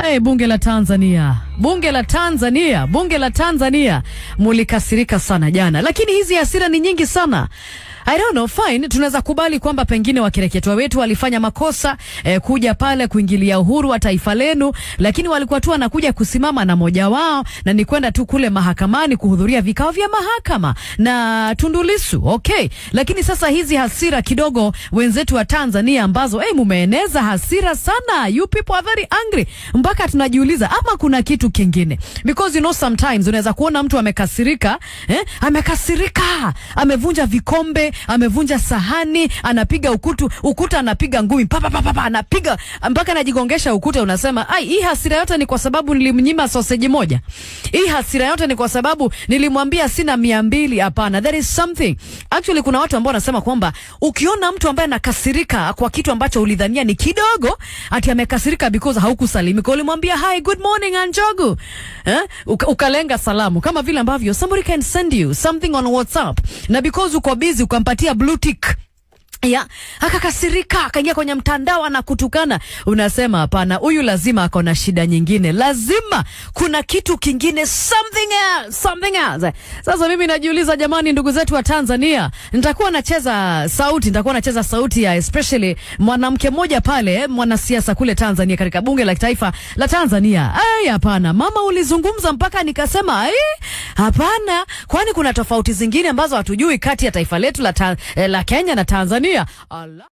Hey, bunge la Tanzania mulikasirika sana jana, lakini hizi hasira ni nyingi sana. I don't know, fine, tunaweza kubali kwamba pengine wakireketwa wetu walifanya makosa kuja pale kuingilia uhuru wa taifa lenu, lakini walikuwa tu wanakuja kusimama na moja wao na ni kwenda tu kule mahakamani kuhudhuria vikao vya mahakama na Tundu Lissu, okay. Lakini sasa hizi hasira kidogo wenzetu wa Tanzania ambazo mumeeneza hasira sana, you people are very angry, mpaka tunajiuliza ama kuna kitu kingine, because you know sometimes unaweza kuona mtu amekasirika, amevunja vikombe, amevunja sahani, anapiga ukuta anapiga ngumi, anapiga mpaka anajigongesha ukuta. Unasema hii hasira yote ni kwa sababu nilimnyima sausage moja, hii hasira yote ni kwa sababu nilimwambia sina 200. Hapana, there is something. Actually kuna watu ambao wanasema kwamba ukiona mtu ambaye anakasirika kwa kitu ambacho ulidhania ni kidogo, ati amekasirika because haukusalimika, ulimwambia hi, good morning Anjogu, ukalenga salamu, kama vile ambavyo somebody can send you something on WhatsApp na because uko busy ukampatia blue tick, akakasirika, akaingia kwenye mtandao na kutukana. Unasema hapana, huyu lazima ako na shida nyingine, lazima kuna kitu kingine, something else. Sasa mimi najiuliza, jamani, ndugu zetu wa Tanzania, nitakuwa nacheza sauti ya especially mwanamke mmoja pale, mwanasiasa kule Tanzania katika bunge la kitaifa la Tanzania. Hapana mama, ulizungumza mpaka nikasema hapana, kwani kuna tofauti zingine ambazo hatujui kati ya taifa letu la Kenya na Tanzania. Allah.